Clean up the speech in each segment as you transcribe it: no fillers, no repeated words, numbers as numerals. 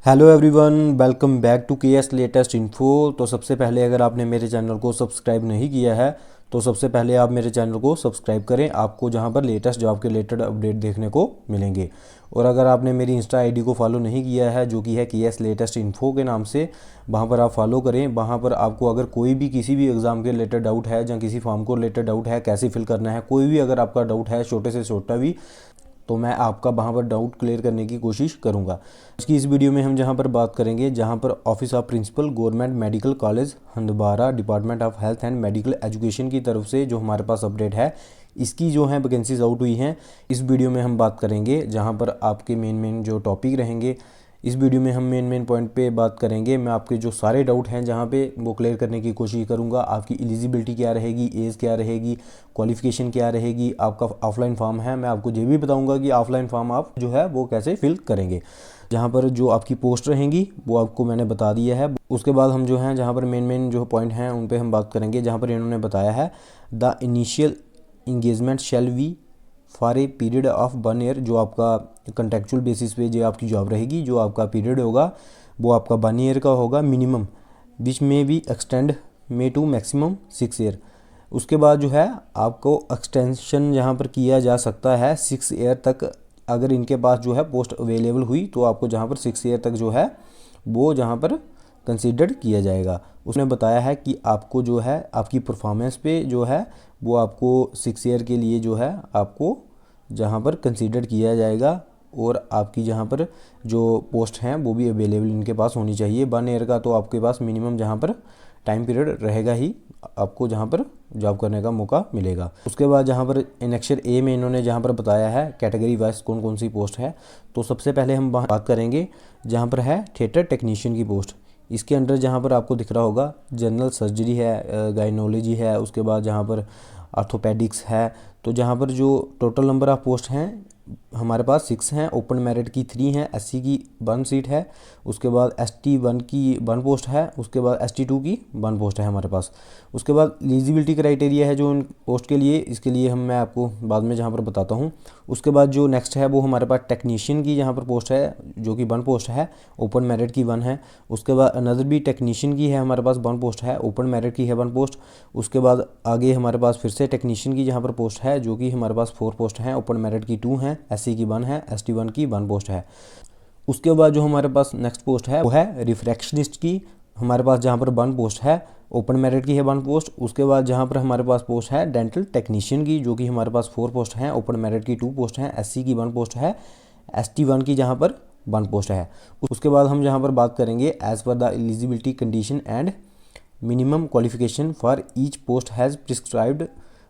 Hello everyone, welcome back to KS latest info. तो सबसे पहले अगर आपने मेरे चैनल को सब्सक्राइब नहीं किया है तो सबसे पहले आप मेरे चैनल को सब्सक्राइब करें, आपको जहां पर लेटेस्ट जॉब के रिलेटेड अपडेट देखने को मिलेंगे। और अगर आपने मेरी इंस्टा आईडी को फॉलो नहीं किया है जो कि है केएस लेटेस्ट इन्फो के नाम से, वहां पर आप फॉलो करें। वहां पर आपको अगर कोई भी किसी भी एग्ज़ाम के रिलेटेड डाउट है या किसी फॉर्म को रिलेटेड डाउट है, कैसे फिल करना है, कोई भी अगर आपका डाउट है छोटे से छोटा भी, तो मैं आपका वहाँ पर डाउट क्लियर करने की कोशिश करूँगा। आज की इस वीडियो में हम जहाँ पर बात करेंगे, जहाँ पर office of principal government medical college Handwara department of health and medical education की तरफ से जो हमारे पास अपडेट है, इसकी जो है वैकेंसीज आउट हुई हैं, इस वीडियो में हम बात करेंगे। जहाँ पर आपके मेन जो टॉपिक रहेंगे, इस वीडियो में हम मेन पॉइंट पे बात करेंगे। मैं आपके जो सारे डाउट हैं जहाँ पे वो क्लियर करने की कोशिश करूँगा। आपकी एलिजिबिलिटी क्या रहेगी, एज क्या रहेगी, क्वालिफिकेशन क्या रहेगी, आपका ऑफलाइन फॉर्म है, मैं आपको ये भी बताऊँगा कि ऑफलाइन फॉर्म आप जो है वो कैसे फिल करेंगे। जहाँ पर जो आपकी पोस्ट रहेंगी वो आपको मैंने बता दिया है। उसके बाद हम जो हैं जहाँ पर मेन जो पॉइंट हैं उन पर हम बात करेंगे। जहाँ पर इन्होंने बताया है the initial engagement shall we for a period of 1 year. जो आपका कंटेक्चुअल बेसिस पे जो आपकी जॉब रहेगी, जो आपका पीरियड होगा वो आपका 1 ईयर का होगा मिनिमम, विच में be extend may to maximum 6 year. उसके बाद जो है आपको एक्सटेंशन यहाँ पर किया जा सकता है 6 ईयर तक। अगर इनके पास जो है पोस्ट अवेलेबल हुई तो आपको जहाँ पर 6 ईयर तक जो है वो जहाँ पर कंसीडर किया जाएगा। उसने बताया है कि आपको जो है आपकी परफॉर्मेंस पे जो है वो आपको 6 ईयर के लिए जो है आपको जहाँ पर कंसीडर किया जाएगा। और आपकी जहाँ पर जो पोस्ट हैं वो भी अवेलेबल इनके पास होनी चाहिए। 1 ईयर का तो आपके पास मिनिमम जहाँ पर टाइम पीरियड रहेगा ही, आपको जहाँ पर जॉब करने का मौका मिलेगा। उसके बाद जहाँ पर एनेक्चर ए में इन्होंने जहाँ पर बताया है कैटेगरी वाइज कौन कौन सी पोस्ट है, तो सबसे पहले हम बात करेंगे जहाँ पर है थिएटर टेक्नीशियन की पोस्ट। इसके अंडर जहाँ पर आपको दिख रहा होगा जनरल सर्जरी है, गायनोलॉजी है, उसके बाद जहाँ पर ऑर्थोपेडिक्स है। तो जहाँ पर जो टोटल नंबर ऑफ पोस्ट हैं हमारे पास 6 हैं। ओपन मेरिट की 3 हैं, एससी की 1 सीट है, उसके बाद एसटी 1 की 1 पोस्ट है, उसके बाद एसटी 2 की 1 पोस्ट है हमारे पास। उसके बाद एलिजिबिलिटी क्राइटेरिया है जो इन पोस्ट के लिए, इसके लिए मैं आपको बाद में जहाँ पर बताता हूँ। उसके बाद जो नेक्स्ट है वो हमारे पास टेक्नीशियन की जहाँ पर पोस्ट है जो कि 1 पोस्ट है, ओपन मेरिट की 1 है। उसके बाद अनदर भी टेक्नीशियन की है हमारे पास 1 पोस्ट है, ओपन मेरिट की है 1 पोस्ट। उसके बाद आगे हमारे पास फिर से टेक्नीशियन की जहाँ पर पोस्ट है जो कि हमारे पास 4 पोस्ट हैं, ओपन मेरिट की 2 हैं, एससी की 1 है, एसटी 1 की 1 पोस्ट है। उसके बाद जो हमारे पास नेक्स्ट पोस्ट है वो है रिफ्रैक्शनिस्ट की, हमारे पास जहाँ पर 1 पोस्ट है, ओपन मेरिट की है 1 पोस्ट। उसके बाद जहाँ पर हमारे पास पोस्ट है डेंटल टेक्नीशियन की जो कि हमारे पास 4 पोस्ट हैं, ओपन मेरिट की 2 पोस्ट हैं, एससी की 1 पोस्ट है, एसटी 1 की जहाँ पर 1 पोस्ट है। उसके बाद हम जहाँ पर बात करेंगे as per the eligibility condition and minimum qualification for each post has prescribed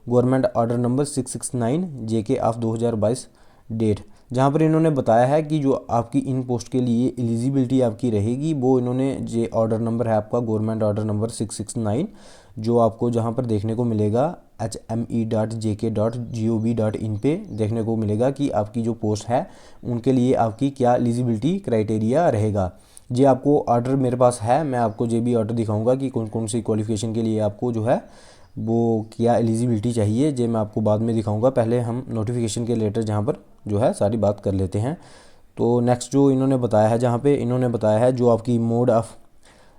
government order number 669 JK of 2022 date. जहाँ पर इन्होंने बताया है कि जो आपकी इन पोस्ट के लिए एलिजिबिलिटी आपकी रहेगी वो इन्होंने जे ऑर्डर नंबर है आपका गवर्नमेंट ऑर्डर नंबर 669 जो आपको जहाँ पर देखने को मिलेगा hme.jk.gov.in पे देखने को मिलेगा कि आपकी जो पोस्ट है उनके लिए आपकी क्या एलिजिबिलिटी क्राइटेरिया रहेगा। ये आपको ऑर्डर मेरे पास है, मैं आपको ये भी ऑर्डर दिखाऊंगा कि कौन कौन सी क्वालिफिकेशन के लिए आपको जो है वो क्या एलिजिबिलिटी चाहिए, ये मैं आपको बाद में दिखाऊंगा। पहले हम नोटिफिकेशन के लेटर जहाँ पर जो है सारी बात कर लेते हैं। तो नेक्स्ट जो इन्होंने बताया है, जहाँ पे इन्होंने बताया है जो आपकी मोड ऑफ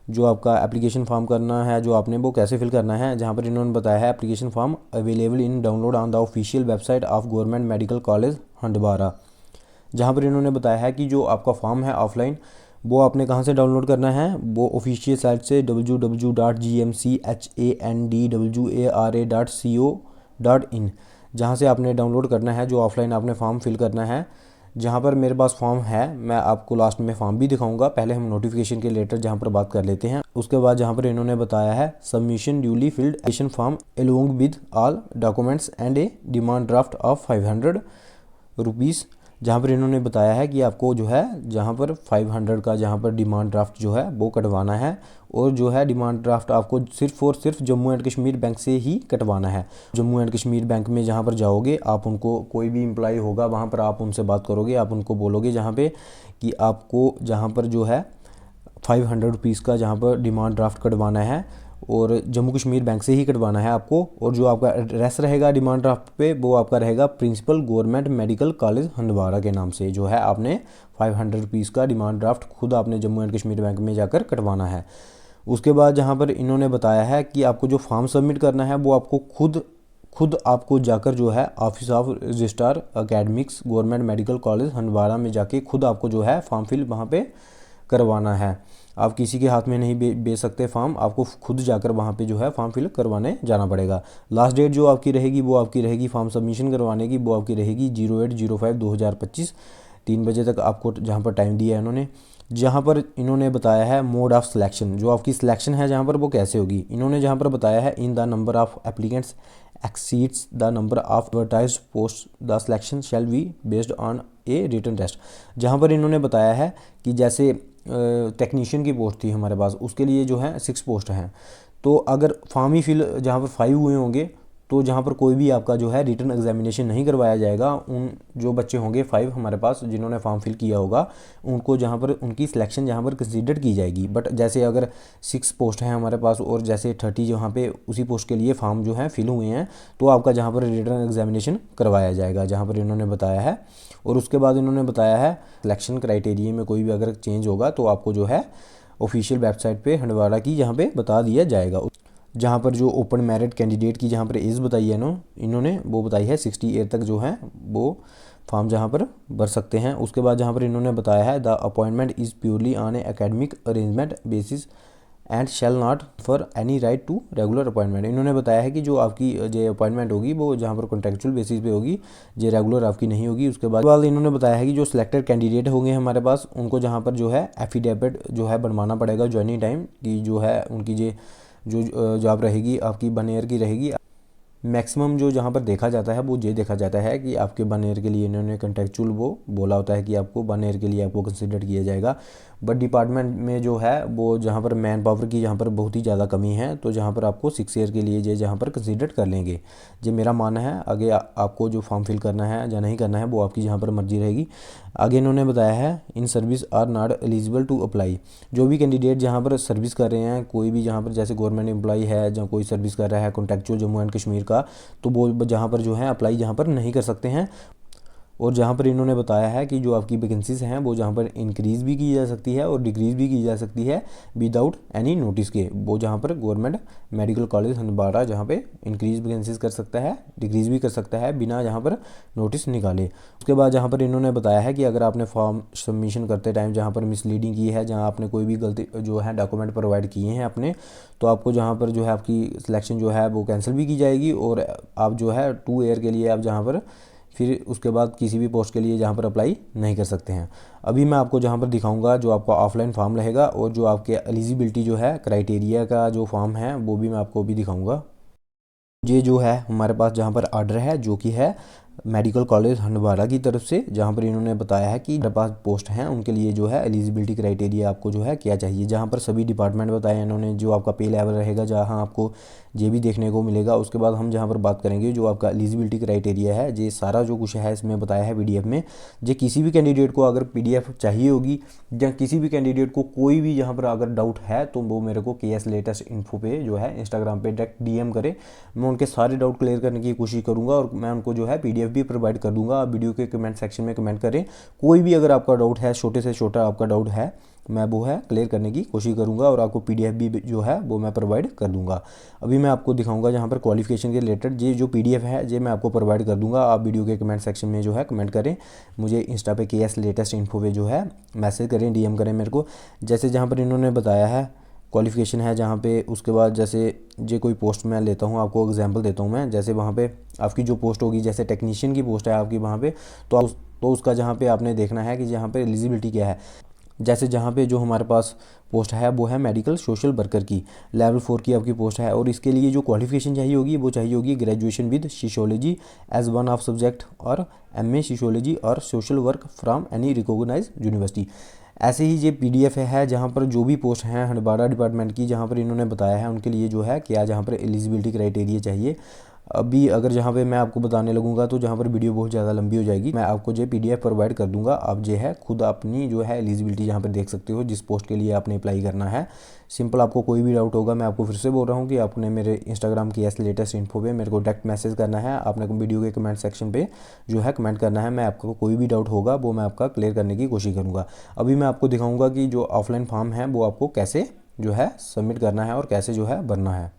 जो आपका एप्लीकेशन फॉर्म करना है जो आपने वो कैसे फिल करना है। जहाँ पर इन्होंने बताया है application form available in download on the official website of government medical college Handwara. जहाँ पर इन्होंने बताया है कि जो आपका फॉर्म है ऑफलाइन वो आपने कहाँ से डाउनलोड करना है, वो ऑफिशियल साइट से www.gmchandwara.co.in जहाँ से आपने डाउनलोड करना है जो ऑफलाइन आपने फॉर्म फिल करना है। जहाँ पर मेरे पास फॉर्म है मैं आपको लास्ट में फॉर्म भी दिखाऊंगा। पहले हम नोटिफिकेशन के लेटर जहाँ पर बात कर लेते हैं। उसके बाद जहाँ पर इन्होंने बताया है submission duly field application form along with all documents and A demand draft of 500 rupees. जहाँ पर इन्होंने बताया है कि आपको जो है जहाँ पर 500 का जहाँ पर डिमांड ड्राफ्ट जो है वो कटवाना है। और जो है डिमांड ड्राफ्ट आपको सिर्फ और सिर्फ जम्मू एंड कश्मीर बैंक से ही कटवाना है। जम्मू एंड कश्मीर बैंक में जहाँ पर जाओगे आप उनको, कोई भी एम्प्लॉय होगा वहाँ पर आप उनसे बात करोगे, आप उनको बोलोगे जहाँ पे कि आपको जहाँ पर जो है 500 रुपीज़ का जहाँ पर डिमांड ड्राफ्ट कटवाना है और जम्मू कश्मीर बैंक से ही कटवाना है आपको। और जो आपका एड्रेस रहेगा डिमांड ड्राफ्ट पे वो आपका रहेगा principal government medical college Handwara के नाम से, जो है आपने 500 रुपीज़ का डिमांड ड्राफ्ट खुद आपने जम्मू एंड कश्मीर बैंक में जाकर कटवाना है। उसके बाद जहाँ पर इन्होंने बताया है कि आपको जो फॉर्म सबमिट करना है वो आपको खुद आपको जाकर जो है office of registrar academics government medical college Handwara में जाके खुद आपको जो है फॉर्म फिल वहाँ पे करवाना है। आप किसी के हाथ में नहीं भेज सकते फॉर्म, आपको खुद जाकर वहाँ पे जो है फॉर्म फिल करवाने जाना पड़ेगा। लास्ट डेट जो आपकी रहेगी वो आपकी रहेगी फॉर्म सबमिशन करवाने की, वो आपकी रहेगी 08/05/2025 3 बजे तक आपको जहाँ पर टाइम दिया है इन्होंने। जहाँ पर इन्होंने बताया है मोड ऑफ सिलेक्शन, जो आपकी सिलेक्शन है जहाँ पर वो कैसे होगी, इन्होंने जहाँ पर बताया है in the number of applicants exceeds the number of advertised posts the selection shall be based on a written test। जहाँ पर इन्होंने बताया है कि जैसे टेक्नीशियन की पोस्ट थी हमारे पास, उसके लिए जो है 6 पोस्ट हैं, तो अगर फॉर्म ही फिल जहाँ पर 5 हुए होंगे तो जहाँ पर कोई भी आपका जो है रिटन एग्जामिनेशन नहीं करवाया जाएगा। उन जो बच्चे होंगे 5 हमारे पास जिन्होंने फॉर्म फिल किया होगा उनको जहाँ पर उनकी सिलेक्शन जहाँ पर कंसीडर की जाएगी। बट जैसे अगर 6 पोस्ट हैं हमारे पास और जैसे 30 जहाँ पे उसी पोस्ट के लिए फॉर्म जो है फिल हुए हैं तो आपका जहाँ पर रिटन एग्जामिनेशन करवाया जाएगा, जहाँ पर इन्होंने बताया है। और उसके बाद इन्होंने बताया है सिलेक्शन क्राइटेरिया में कोई भी अगर चेंज होगा तो आपको जो है ऑफिशियल वेबसाइट पे हंदवाड़ा की यहाँ पे बता दिया जाएगा। जहाँ पर जो ओपन मेरिट कैंडिडेट की जहाँ पर एज बताई है इन्होंने वो बताई है 60 ईयर तक जो है वो फॉर्म जहाँ पर भर सकते हैं। उसके बाद जहाँ पर इन्होंने बताया है the appointment is purely on a academic arrangement basis and shall not for any right to regular appointment. इन्होंने बताया है कि जो आपकी जो अपॉइंटमेंट होगी वो जहाँ पर कॉन्ट्रेक्चुअल बेसिस पे होगी, जो रेगुलर आपकी नहीं होगी। उसके बाद इन्होंने बताया है कि जो सिलेक्टेड कैंडिडेट होंगे हमारे पास उनको जहाँ पर जो है एफिडेविट जो है बनवाना पड़ेगा ज्वाइनिंग टाइम की, जो है उनकी जो जॉब रहेगी आपकी 1 ईयर की रहेगी। मैक्सिमम जो जहाँ पर देखा जाता है वो ये देखा जाता है कि आपके 1 ईयर के लिए इन्होंने कंट्रेक्चुअल वो बोला होता है कि आपको 1 ईयर के लिए आपको कंसिडर किया जाएगा। बट डिपार्टमेंट में जो है वो जहाँ पर मैन पावर की जहाँ पर बहुत ही ज़्यादा कमी है तो जहाँ पर आपको 6 ईयर के लिए ये जहाँ पर कंसिडर कर लेंगे। ये मेरा मानना है। आगे आपको जो फॉर्म फिल करना है या नहीं करना है वो आपकी जहाँ पर मर्जी रहेगी। आगे इन्होंने बताया है in service are not eligible to apply. जो भी कैंडिडेट जहाँ पर सर्विस कर रहे हैं, कोई भी जहाँ पर जैसे गवर्नमेंट एम्प्लॉई है जहाँ कोई सर्विस कर रहा है कॉन्ट्रेक्चुअल जम्मू एंड कश्मीर का, तो वो जहाँ पर जो है अप्लाई जहाँ पर नहीं कर सकते हैं। और जहाँ पर इन्होंने बताया है कि जो आपकी वैकेंसीज हैं वो जहाँ पर इंक्रीज़ भी की जा सकती है और डिक्रीज़ भी की जा सकती है विदाउट एनी नोटिस के। वो जहाँ पर गवर्नमेंट मेडिकल कॉलेज हंदवाड़ा जहाँ पे इंक्रीज़ वैकेंसीज कर सकता है, डिक्रीज़ भी कर सकता है बिना जहाँ पर नोटिस निकाले। उसके बाद जहाँ पर इन्होंने बताया है कि अगर आपने फॉर्म सबमिशन करते टाइम जहाँ पर मिसलीडिंग की है, जहाँ आपने कोई भी गलती जो है डॉक्यूमेंट प्रोवाइड किए हैं अपने, तो आपको जहाँ पर जो है आपकी सिलेक्शन जो है वो कैंसिल भी की जाएगी और आप जो है 2 ईयर के लिए आप जहाँ पर फिर उसके बाद किसी भी पोस्ट के लिए जहाँ पर अप्लाई नहीं कर सकते हैं। अभी मैं आपको जहाँ पर दिखाऊंगा जो आपका ऑफलाइन फॉर्म रहेगा और जो आपके एलिजिबिलिटी जो है क्राइटेरिया का जो फॉर्म है वो भी मैं आपको अभी दिखाऊंगा। ये जो है हमारे पास जहाँ पर ऑर्डर है जो कि है मेडिकल कॉलेज हंदवाड़ा की तरफ से, जहाँ पर इन्होंने बताया है कि हमारे पास पोस्ट हैं उनके लिए जो है एलिजिबिलिटी क्राइटेरिया आपको जो है क्या चाहिए। जहाँ पर सभी डिपार्टमेंट बताए इन्होंने, जो आपका पे लेवल रहेगा जहाँ आपको ये भी देखने को मिलेगा। उसके बाद हम जहाँ पर बात करेंगे जो आपका एलिजिबिलिटी क्राइटेरिया है, ये सारा जो कुछ है इसमें बताया है पीडीएफ में। जो किसी भी कैंडिडेट को अगर पीडीएफ चाहिए होगी या किसी भी कैंडिडेट को कोई भी यहाँ पर अगर डाउट है तो वो मेरे को KS लेटेस्ट इन्फो पे जो है इंस्टाग्राम पे डायरेक्ट DM करे, मैं उनके सारे डाउट क्लियर करने की कोशिश करूँगा और मैं उनको जो है PDF भी प्रोवाइड कर दूँगा। आप वीडियो के कमेंट सेक्शन में कमेंट करें, कोई भी अगर आपका डाउट है, छोटे से छोटा आपका डाउट है, मैं वो है क्लियर करने की कोशिश करूंगा और आपको PDF भी जो है वो मैं प्रोवाइड कर दूंगा। अभी मैं आपको दिखाऊंगा जहां पर क्वालिफिकेशन के रिलेटेड ये जो PDF है ये मैं आपको प्रोवाइड कर दूंगा। आप वीडियो के कमेंट सेक्शन में जो है कमेंट करें, मुझे इंस्टा पे KS लेटेस्ट इन्फो पे जो है मैसेज करें, DM करें मेरे को। जैसे जहाँ पर इन्होंने बताया है क्वालिफिकेशन है जहाँ पे, उसके बाद जैसे ये कोई पोस्ट मैं लेता हूँ, आपको एग्जांपल देता हूँ मैं। जैसे वहाँ पे आपकी जो पोस्ट होगी, जैसे टेक्नीशियन की पोस्ट है आपकी वहाँ पे, तो उसका जहाँ पे आपने देखना है कि जहाँ पे एलिजिबिलिटी क्या है। जैसे जहाँ पे जो हमारे पास पोस्ट है वो है मेडिकल सोशल वर्कर की, लेवल 4 की आपकी पोस्ट है और इसके लिए जो क्वालिफिकेशन चाहिए होगी वो चाहिए होगी graduation with sociology as one of subject और MA सोशियोलॉजी और social work from any recognised university. ऐसे ही ये PDF है जहाँ पर जो भी पोस्ट हैं हंदवाड़ा डिपार्टमेंट की, जहाँ पर इन्होंने बताया है उनके लिए जो है क्या जहाँ पर एलिजिबिलिटी क्राइटेरिया चाहिए। अभी अगर जहाँ पे मैं आपको बताने लगूंगा तो जहाँ पर वीडियो बहुत ज़्यादा लंबी हो जाएगी। मैं आपको जो PDF प्रोवाइड कर दूंगा, आप जो है खुद अपनी जो है एलिजिबिलिटी जहाँ पर देख सकते हो जिस पोस्ट के लिए आपने अप्लाई करना है। सिंपल, आपको कोई भी डाउट होगा मैं आपको फिर से बोल रहा हूँ कि आपने मेरे इंस्टाग्राम की लेटेस्ट इन्फो पे मेरे को डायरेक्ट मैसेज करना है। आपने वीडियो के कमेंट सेक्शन पे जो है कमेंट करना है। मैं आपको कोई भी डाउट होगा वो मैं आपका क्लियर करने की कोशिश करूँगा। अभी मैं आपको दिखाऊँगा कि जो ऑफलाइन फॉर्म है वो आपको कैसे जो है सबमिट करना है और कैसे जो है भरना है।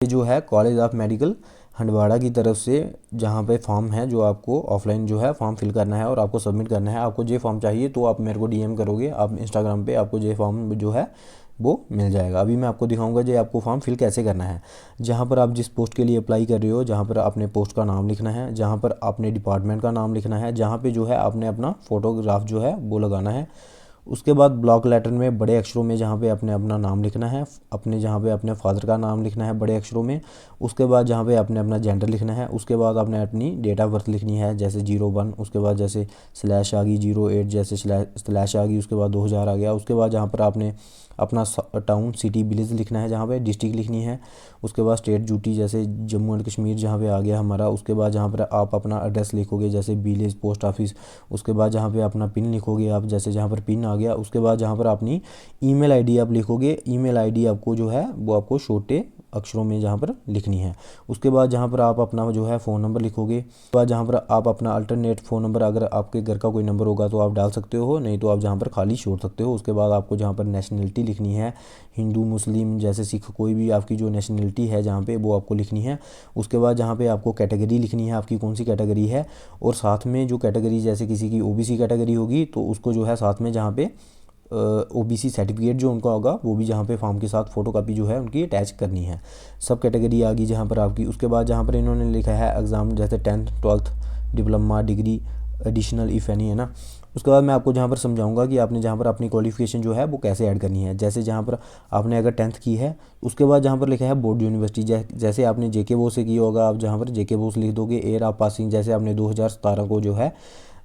ये जो है कॉलेज ऑफ मेडिकल हंडवाड़ा की तरफ से जहाँ पे फॉर्म है जो आपको ऑफलाइन जो है फॉर्म फिल करना है और आपको सबमिट करना है। आपको जे फॉर्म चाहिए तो आप मेरे को DM करोगे, आप इंस्टाग्राम पे आपको जे फॉर्म जो है वो मिल जाएगा। अभी मैं आपको दिखाऊंगा जो आपको फॉर्म फिल कैसे करना है। जहाँ पर आप जिस पोस्ट के लिए अप्लाई कर रहे हो, जहाँ पर आपने पोस्ट का नाम लिखना है, जहाँ पर आपने डिपार्टमेंट का नाम लिखना है, जहाँ पे जो है आपने अपना फोटोग्राफ जो है वो लगाना है। उसके बाद ब्लॉक लेटर में बड़े अक्षरों में जहाँ पे आपने अपना नाम लिखना है, अपने जहाँ पे अपने फादर का नाम लिखना है बड़े अक्षरों में। उसके बाद जहाँ पे आपने अपना जेंडर लिखना है, उसके बाद आपने अपनी डेट ऑफ बर्थ लिखनी है जैसे 01, उसके बाद जैसे स्लैश आ गई 08, जैसे स्लैश आ गई, उसके बाद 2000 आ गया। उसके बाद जहाँ पर आपने अपना टाउन सिटी विलेज लिखना है, जहाँ पे डिस्ट्रिक्ट लिखनी है। उसके बाद स्टेट ड्यूटी जैसे जम्मू एंड कश्मीर जहाँ पे आ गया हमारा। उसके बाद जहाँ पर आप अपना एड्रेस लिखोगे जैसे विलेज पोस्ट ऑफिस। उसके बाद जहाँ पे अपना पिन लिखोगे आप, जैसे जहाँ पर पिन आ गया। उसके बाद जहाँ पर अपनी ईमेल आईडी आप लिखोगे, ईमेल आईडी आपको जो है वो आपको छोटे अक्षरों में जहाँ पर लिखनी है। उसके बाद जहाँ पर आप अपना जो है फ़ोन नंबर लिखोगे। उसके बाद जहाँ पर आप अपना अल्टरनेट फ़ोन नंबर, अगर आपके घर का कोई नंबर होगा तो आप डाल सकते हो, नहीं तो आप जहाँ पर खाली छोड़ सकते हो। उसके बाद आपको जहाँ पर नेशनलिटी लिखनी है, हिंदू मुस्लिम जैसे सिख, कोई भी आपकी जो नेशनलिटी है जहाँ पे वो आपको लिखनी है। उसके बाद जहाँ पे आपको कैटेगरी लिखनी है, आपकी कौन सी कैटेगरी है। और साथ में जो कैटेगरी जैसे किसी की OBC कैटेगरी होगी तो उसको जो है साथ में जहाँ पे OBC सर्टिफिकेट जो उनका होगा वो भी जहाँ पे फॉर्म के साथ फ़ोटोकॉपी जो है उनकी अटैच करनी है। सब कैटेगरी आ गई जहाँ पर आपकी। उसके बाद जहाँ पर इन्होंने लिखा है एग्ज़ाम जैसे 10th 12th diploma degree additional if any, है ना। उसके बाद मैं आपको जहाँ पर समझाऊंगा कि आपने जहाँ पर अपनी क्वालिफिकेशन जो है वो कैसे ऐड करनी है। जैसे जहाँ पर आपने अगर 10th की है, उसके बाद जहाँ पर लिखा है बोर्ड यूनिवर्सिटी, जैसे आपने JK बोस से किया होगा, आप जहाँ पर JK बोस लिख दोगे। एयर ऑफ पासिंग जैसे आपने 2017 को जो है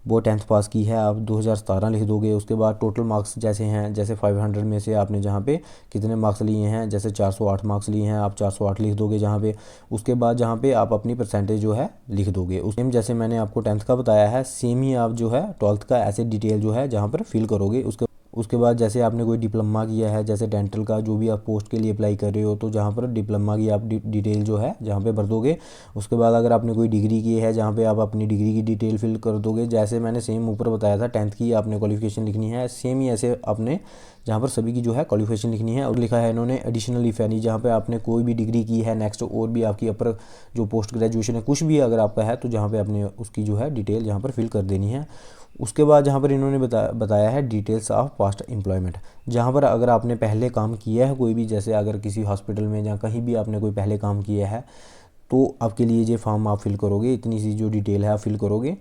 वो 10th पास की है, आप 2017 लिख दोगे। उसके बाद टोटल मार्क्स जैसे हैं, जैसे 500 में से आपने जहाँ पे कितने मार्क्स लिए हैं, जैसे 408 मार्क्स लिए हैं, आप 408 लिख दोगे जहाँ पे। उसके बाद जहाँ पे आप अपनी परसेंटेज जो है लिख दोगे। उस सेम जैसे मैंने आपको 10th का बताया है सेम ही आप जो है 12th का ऐसे डिटेल जो है जहाँ पर फिल करोगे। उसके बाद जैसे आपने कोई डिप्लोमा किया है, जैसे डेंटल का जो भी आप पोस्ट के लिए अप्लाई कर रहे हो, तो जहाँ पर डिप्लोमा की आप डिटेल जो है जहाँ पे भर दोगे। उसके बाद अगर आपने कोई डिग्री की है, जहाँ पे आप अपनी डिग्री की डिटेल फिल कर दोगे। जैसे मैंने सेम ऊपर बताया था 10th की आपने क्वालिफिकेशन लिखनी है, सेम ही ऐसे आपने जहाँ पर सभी की जो है क्वालिफिकेशन लिखनी है। और लिखा है इन्होंने एडिशनल इफ एनी, जहाँ पे आपने कोई भी डिग्री की है नेक्स्ट और भी आपकी अपर जो पोस्ट ग्रेजुएशन है कुछ भी अगर आपका है तो जहाँ पे आपने उसकी जो है डिटेल यहाँ पर फिल कर देनी है। उसके बाद जहाँ पर इन्होंने बताया है डिटेल्स ऑफ पास्ट एम्प्लॉयमेंट, जहाँ पर अगर आपने पहले काम किया है कोई भी, जैसे अगर किसी हॉस्पिटल में या कहीं भी आपने कोई पहले काम किया है तो आपके लिए ये फॉर्म आप फिल करोगे। इतनी सी जो डिटेल है आप फिल करोगे।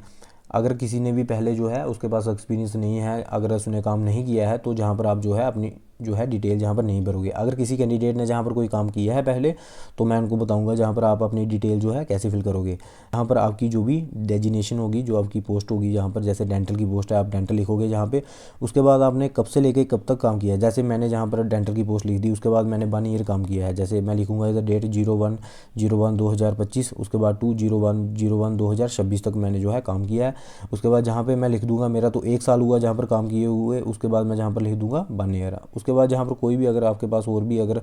अगर किसी ने भी पहले जो है उसके पास एक्सपीरियंस नहीं है, अगर उसने काम नहीं किया है तो जहाँ पर आप जो है अपनी जो है डिटेल जहाँ पर नहीं भरोगे। अगर किसी कैंडिडेट ने जहाँ पर कोई काम किया है पहले तो मैं उनको बताऊंगा जहाँ पर आप अपनी डिटेल जो है कैसे फिल करोगे। यहाँ पर आपकी जो भी डेजिनेशन होगी, जो आपकी पोस्ट होगी, जहाँ पर जैसे डेंटल की पोस्ट है आप डेंटल लिखोगे जहाँ पे। उसके बाद आपने कब से लेके कब तक काम किया है, जैसे मैंने जहाँ पर डेंटल की पोस्ट लिख दी उसके बाद मैंने 1 ईयर काम किया है, जैसे मैं लिखूंगा इधर डेट 01/01/2025। उसके बाद 2/01/2026 तक मैंने जो है काम किया है। उसके बाद जहाँ पे मैं लिख दूंगा मेरा तो 1 साल हुआ जहाँ पर काम किए हुए। उसके बाद मैं जहाँ पर लिख दूंगा 1 ईयर। उसके बाद जहाँ पर कोई भी अगर आपके पास और भी अगर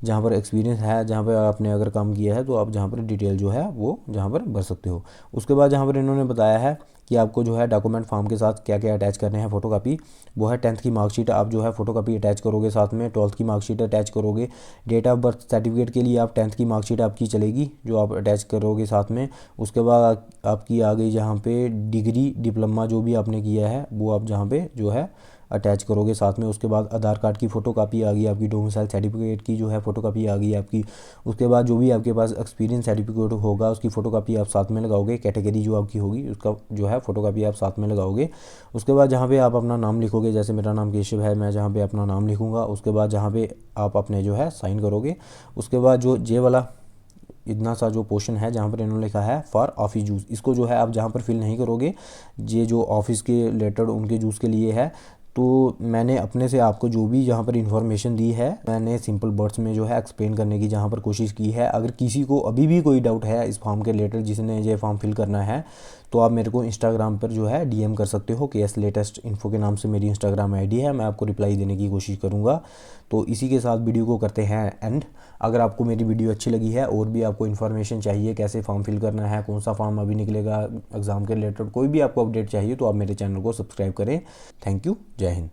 जहाँ पर एक्सपीरियंस है, जहाँ पर आपने अगर काम किया है तो आप जहाँ पर डिटेल जो है वो जहाँ पर भर सकते हो। उसके बाद जहाँ पर इन्होंने बताया है कि आपको जो है डॉक्यूमेंट फॉर्म के साथ क्या क्या अटैच करने हैं फोटोकॉपी, वो है 10th की मार्कशीट आप जो है फोटोकॉपी अटैच करोगे, साथ में 12th की मार्कशीट अटैच करोगे। डेट ऑफ बर्थ सर्टिफिकेट के लिए आप 10th की मार्कशीट आपकी चलेगी जो आप अटैच करोगे साथ में। उसके बाद आपकी आ गई जहाँ पे डिग्री डिप्लोमा जो भी आपने किया है वो आप जहाँ पे जो है अटैच करोगे साथ में। उसके बाद आधार कार्ड की फ़ोटोकॉपी आ गई, आपकी डोमिसाइल सर्टिफिकेट की जो है फ़ोटोकॉपी आ गई आपकी। उसके बाद जो भी आपके पास एक्सपीरियंस सर्टिफिकेट होगा उसकी फ़ोटोकॉपी आप साथ में लगाओगे। कैटेगरी जो आपकी होगी उसका जो है फ़ोटोकॉपी आप साथ में लगाओगे। उसके बाद जहाँ पे आप अपना नाम लिखोगे, जैसे मेरा नाम केशव है, मैं जहाँ पे अपना नाम लिखूँगा उसके बाद जहाँ पे आप अपने जो है साइन करोगे। उसके बाद जो जे वाला इतना सा जो पोर्शन है जहाँ पर इन्होंने लिखा है फॉर ऑफिस यूज़, इसको जो है आप जहाँ पर फिल नहीं करोगे, ये जो ऑफिस के रिलेटेड उनके यूज़ के लिए है। तो मैंने अपने से आपको जो भी यहाँ पर इन्फॉर्मेशन दी है मैंने सिंपल वर्ड्स में जो है एक्सप्लेन करने की जहाँ पर कोशिश की है। अगर किसी को अभी भी कोई डाउट है इस फॉर्म के रिलेटेड, जिसने ये फॉर्म फिल करना है, तो आप मेरे को इंस्टाग्राम पर जो है डीएम कर सकते हो। केएस लेटेस्ट इन्फो के नाम से मेरी इंस्टाग्राम आईडी है, मैं आपको रिप्लाई देने की कोशिश करूँगा। तो इसी के साथ वीडियो को करते हैं एंड। अगर आपको मेरी वीडियो अच्छी लगी है और भी आपको इन्फॉर्मेशन चाहिए कैसे फॉर्म फिल करना है, कौन सा फॉर्म अभी निकलेगा एग्ज़ाम के रिलेटेड, कोई भी आपको अपडेट चाहिए, तो आप मेरे चैनल को सब्सक्राइब करें। Thank you. जय हिंद।